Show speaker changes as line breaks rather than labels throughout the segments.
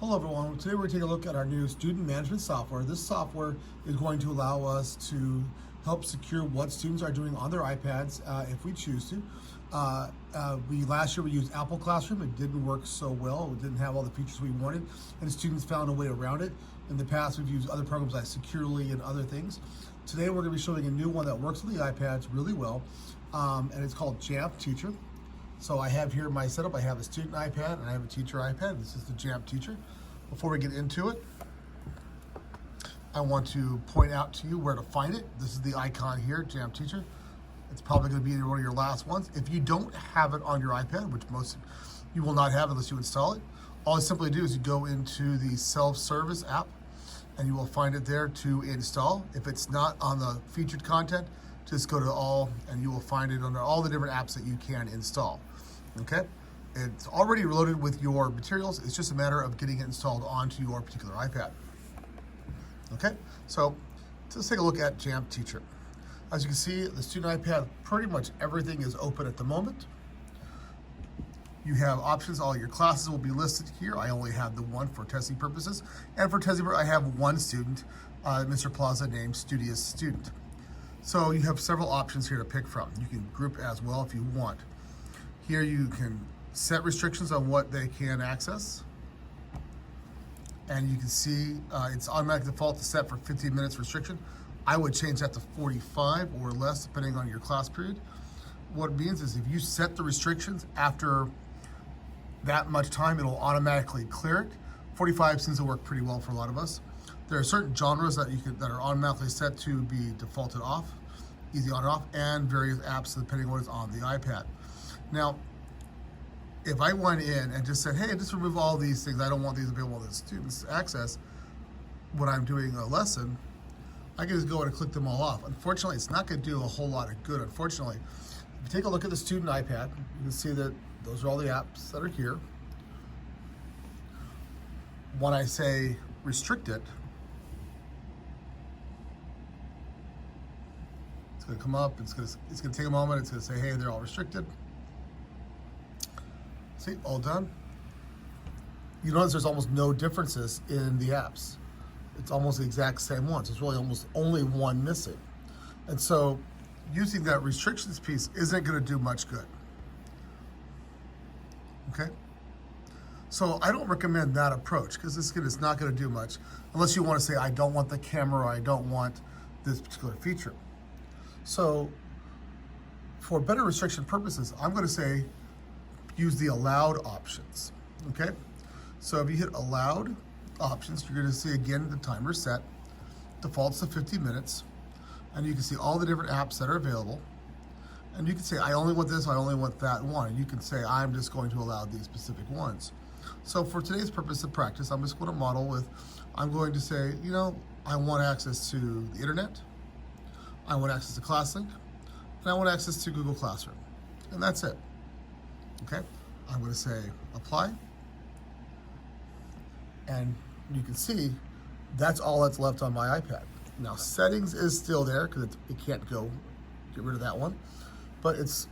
Hello everyone, today we're taking a look at our new student management software. This software is going to allow us to help secure what students are doing on their iPads if we choose to. Last year we used Apple Classroom. It didn't work so well. It didn't have all the features we wanted, and students found a way around it. In the past we've used other programs like Securely and other things. Today we're going to be showing a new one that works on the iPads really well, and it's called JamF Teacher. So I have here my setup. I have a student iPad and I have a teacher iPad. This is the JamF Teacher. Before we get into it, I want to point out to you where to find it. This is the icon here, JamF Teacher. It's probably going to be one of your last ones. If you don't have it on your iPad, which most you will not have unless you install it, all you simply do is you go into the self-service app and you will find it there to install. If it's not on the featured content, just go to all and you will find it under all the different apps that you can install. Okay? It's already loaded with your materials. It's just a matter of getting it installed onto your particular iPad. Okay? So let's take a look at JamF Teacher. As you can see, the student iPad, pretty much everything is open at the moment. You have options. All your classes will be listed here. I only have the one for testing purposes. And for testing purposes, I have one student, Mr. Plaza, named Studious Student. So you have several options here to pick from. You can group as well if you want. Here you can set restrictions on what they can access. And you can see it's automatic default to set for 15 minutes restriction. I would change that to 45 or less depending on your class period. What it means is if you set the restrictions after that much time, it'll automatically clear it. 45 seems to work pretty well for a lot of us. There are certain genres that that are automatically set to be defaulted off, easy on and off, and various apps depending on what is on the iPad. Now, if I went in and just said, hey, just remove all these things, I don't want these available to the students access when I'm doing a lesson, I can just go in and click them all off. Unfortunately, it's not going to do a whole lot of good, unfortunately. If you take a look at the student iPad, you can see that those are all the apps that are here. When I say restrict it, it's going to come up, it's going to take a moment, it's going to say, hey, they're all restricted. See, all done. You notice there's almost no differences in the apps. It's almost the exact same ones. There's really almost only one missing. And so using that restrictions piece isn't going to do much good. Okay? So I don't recommend that approach because it's not going to do much unless you want to say, I don't want the camera, or I don't want this particular feature. So for better restriction purposes, I'm going to say, use the allowed options, okay? So if you hit allowed options, you're gonna see again the timer set, defaults to 50 minutes, and you can see all the different apps that are available. And you can say, I only want this, I only want that one. And you can say, I'm just going to allow these specific ones. So for today's purpose of practice, I'm just gonna model with, I'm going to say, you know, I want access to the internet, I want access to ClassLink, and I want access to Google Classroom. And that's it. Okay, I'm going to say apply, and you can see that's all that's left on my iPad. Now settings is still there because it can't get rid of that one, but it's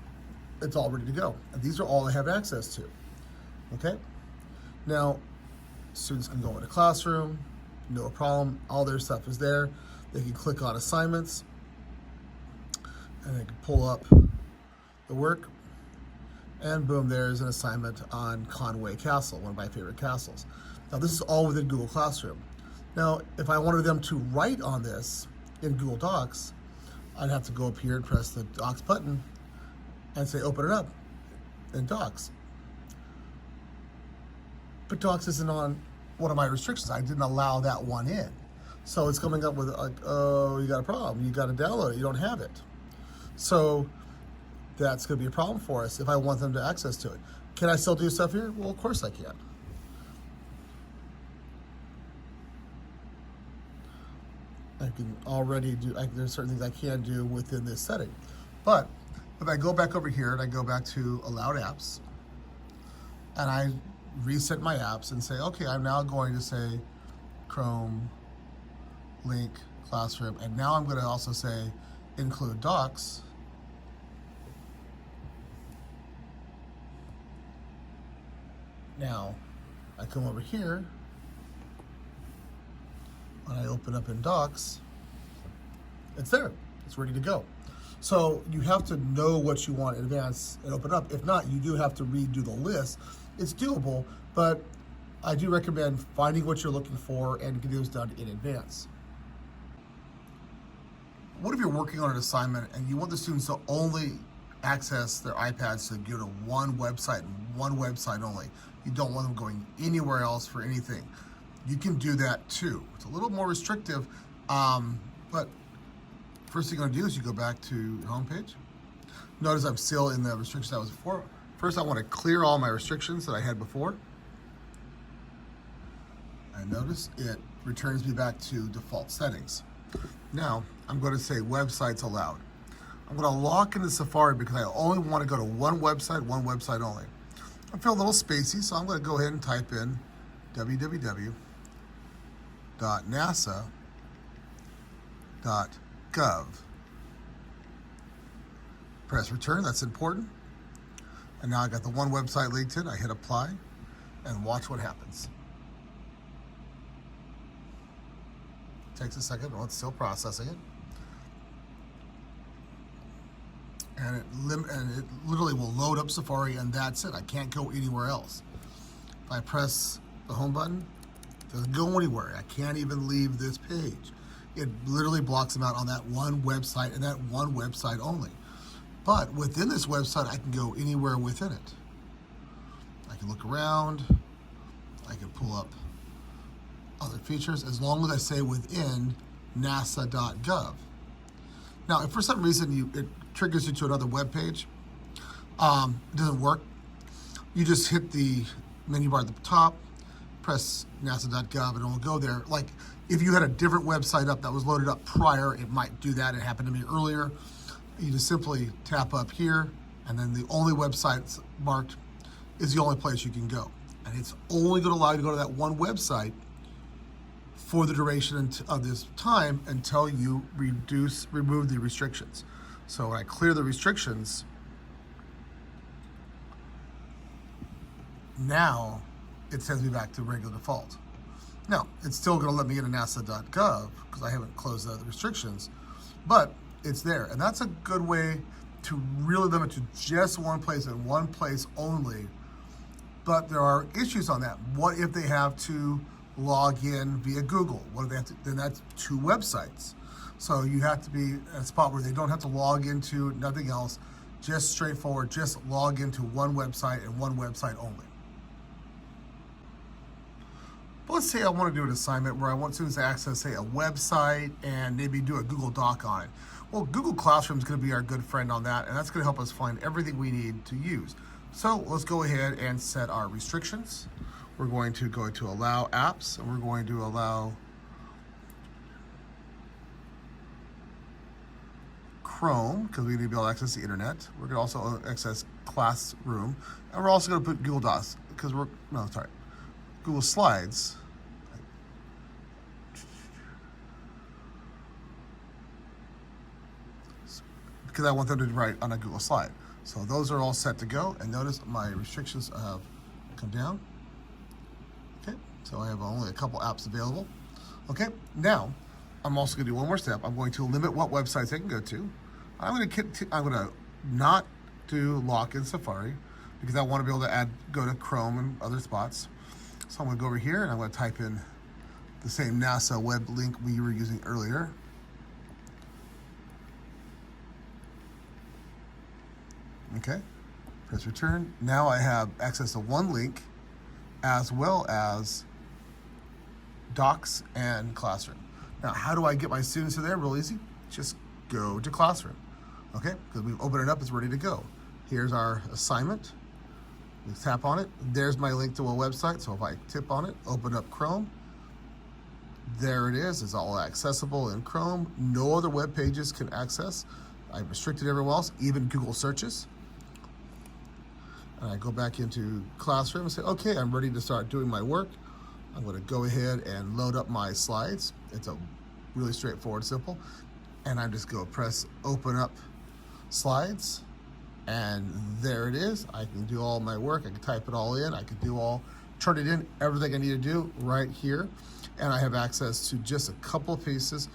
all ready to go. And these are all I have access to. Okay, now students can go into Classroom, no problem. All their stuff is there. They can click on assignments, and they can pull up the work. And boom, there's an assignment on Conway Castle, one of my favorite castles. Now this is all within Google Classroom. Now, if I wanted them to write on this in Google Docs, I'd have to go up here and press the Docs button and say, open it up in Docs. But Docs isn't on one of my restrictions. I didn't allow that one in. So it's coming up with like, oh, you got a problem. You got to download it. You don't have it. So that's going to be a problem for us if I want them to access to it. Can I still do stuff here? Well, of course I can. I can already do, there's certain things I can do within this setting. But if I go back over here and I go back to allowed apps and I reset my apps and say, okay, I'm now going to say Chrome, Link, Classroom, and now I'm going to also say include Docs. Now, I come over here when I open up in Docs, it's there. It's ready to go. So you have to know what you want in advance and open up. If not, you do have to redo the list. It's doable, but I do recommend finding what you're looking for and getting those done in advance. What if you're working on an assignment and you want the students to only access their iPads to go to one website and one website only? You don't want them going anywhere else for anything. You can do that too. It's a little more restrictive, but first thing you're going to do is you go back to your home page. Notice I'm still in the restrictions I was before. First, I want to clear all my restrictions that I had before. And notice it returns me back to default settings. Now, I'm going to say websites allowed. I'm going to lock into Safari because I only want to go to one website only. I feel a little spacey, so I'm going to go ahead and type in www.nasa.gov. Press return, that's important. And now I got the one website linked in. I hit apply and watch what happens. Takes a second, well, it's still processing it. And it literally will load up Safari, and that's it. I can't go anywhere else. If I press the home button, it doesn't go anywhere. I can't even leave this page. It literally blocks them out on that one website and that one website only. But within this website, I can go anywhere within it. I can look around. I can pull up other features as long as I say within nasa.gov. Now, if for some reason it triggers you to another web page, it doesn't work, you just hit the menu bar at the top, press nasa.gov, and it will go there. Like if you had a different website up that was loaded up prior, it might do that. It happened to me earlier. You just simply tap up here, and then the only website marked is the only place you can go. And it's only going to allow you to go to that one website for the duration of this time until you remove the restrictions. So when I clear the restrictions, now it sends me back to regular default. Now, it's still going to let me into nasa.gov because I haven't closed the restrictions, but it's there. And that's a good way to really limit to just one place and one place only. But there are issues on that. What if they have to log in via Google? What if they have to, then that's two websites. So you have to be at a spot where they don't have to log into nothing else, just straightforward, just log into one website and one website only. But let's say I want to do an assignment where I want students to access, say, a website and maybe do a Google Doc on it. Well, Google Classroom is going to be our good friend on that, and that's going to help us find everything we need to use. So let's go ahead and set our restrictions. We're going to go to allow apps, and we're going to allow Chrome, because we need to be able to access the internet. We're going to also access Classroom, and we're also going to put Google Docs, because Google Slides. Because I want them to write on a Google slide. So those are all set to go, and notice my restrictions have come down. Okay, so I have only a couple apps available. Okay, now I'm also going to do one more step. I'm going to limit what websites they can go to. I'm going to not do lock in Safari because I want to be able to go to Chrome and other spots. So I'm going to go over here and I'm going to type in the same NASA web link we were using earlier. Okay, press return. Now I have access to one link as well as Docs and Classroom. Now, how do I get my students to there? Real easy. Just go to Classroom. Okay, because we've opened it up, it's ready to go. Here's our assignment. We tap on it. There's my link to a website. So if I tip on it, open up Chrome, there it is. It's all accessible in Chrome. No other web pages can access. I've restricted everyone else, even Google searches. And I go back into Classroom and say, okay, I'm ready to start doing my work. I'm going to go ahead and load up my slides. It's a really straightforward, simple. And I just go press open up slides. And there it is. I can do all my work. I can type it all in. I can turn it in, everything I need to do right here. and I have access to just a couple of pieces.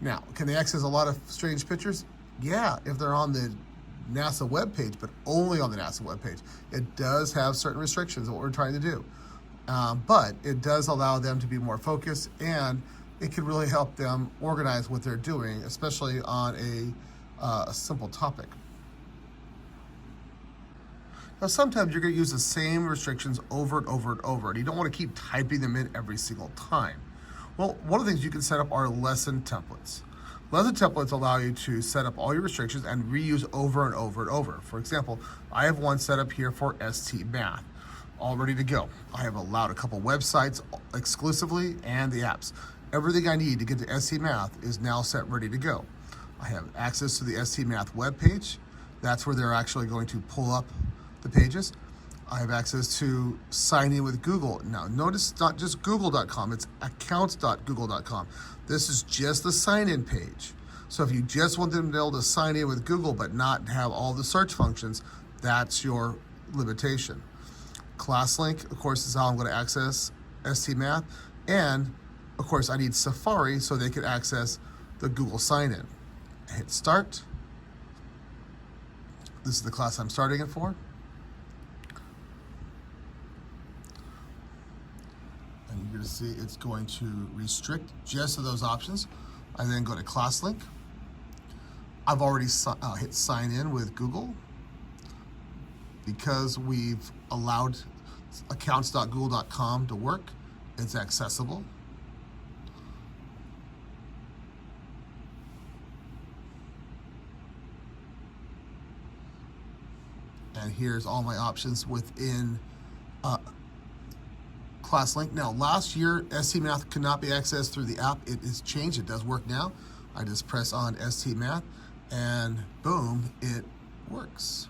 Now, can they access a lot of strange pictures? Yeah, if they're on the NASA webpage, but only on the NASA webpage. It does have certain restrictions of what we're trying to do, but it does allow them to be more focused, and it can really help them organize what they're doing, especially on a simple topic. Now, sometimes you're going to use the same restrictions over and over and over, and you don't want to keep typing them in every single time. Well, one of the things you can set up are lesson templates. Lesson templates allow you to set up all your restrictions and reuse over and over and over. For example, I have one set up here for ST Math, all ready to go. I have allowed a couple websites exclusively and the apps. Everything I need to get to ST Math is now set ready to go. I have access to the ST Math webpage. That's where they're actually going to pull up the pages. I have access to sign in with Google. Now, notice it's not just google.com, it's accounts.google.com. This is just the sign-in page. So if you just want them to be able to sign in with Google but not have all the search functions, that's your limitation. ClassLink, of course, is how I'm going to access ST Math. And, of course, I need Safari so they can access the Google sign-in. Hit start. This is the class I'm starting it for. And you're going to see it's going to restrict just to those options. I then go to ClassLink. I've already hit sign in with Google because we've allowed accounts.google.com to work. It's accessible. And here's all my options within ClassLink. Now, last year, ST Math could not be accessed through the app. It has changed. It does work now. I just press on ST Math, and boom, it works.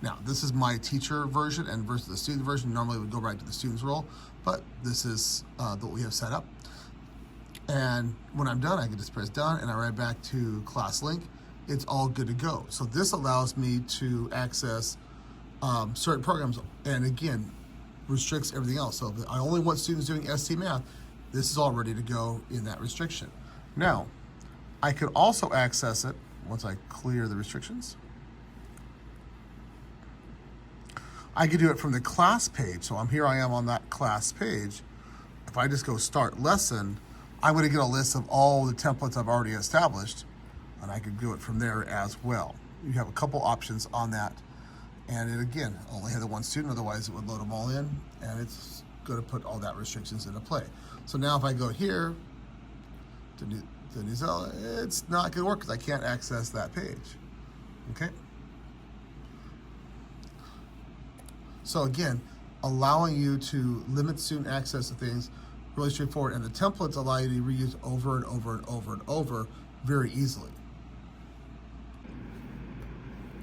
Now, this is my teacher version and versus the student version. Normally, we would go right to the student's role, but this is what we have set up. And when I'm done, I can just press done, and I write back to ClassLink. It's all good to go. So this allows me to access certain programs, and again, restricts everything else. So if I only want students doing ST Math, this is all ready to go in that restriction. Now, I could also access it once I clear the restrictions. I could do it from the class page. So I am on that class page. If I just go start lesson, I'm going to get a list of all the templates I've already established, and I could do it from there as well. You have a couple options on that. And it, again, only had the one student, otherwise it would load them all in, and it's going to put all that restrictions into play. So now if I go here to New Zealand, it's not going to work because I can't access that page. Okay? So again, allowing you to limit student access to things, really straightforward, and the templates allow you to reuse over and over and over and over very easily.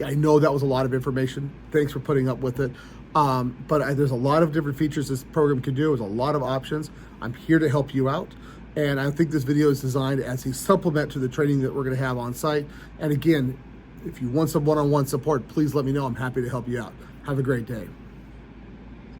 I know that was a lot of information. Thanks for putting up with it. But there's a lot of different features this program can do. There's a lot of options. I'm here to help you out. And I think this video is designed as a supplement to the training that we're going to have on site. And again, if you want some one-on-one support, please let me know. I'm happy to help you out. Have a great day.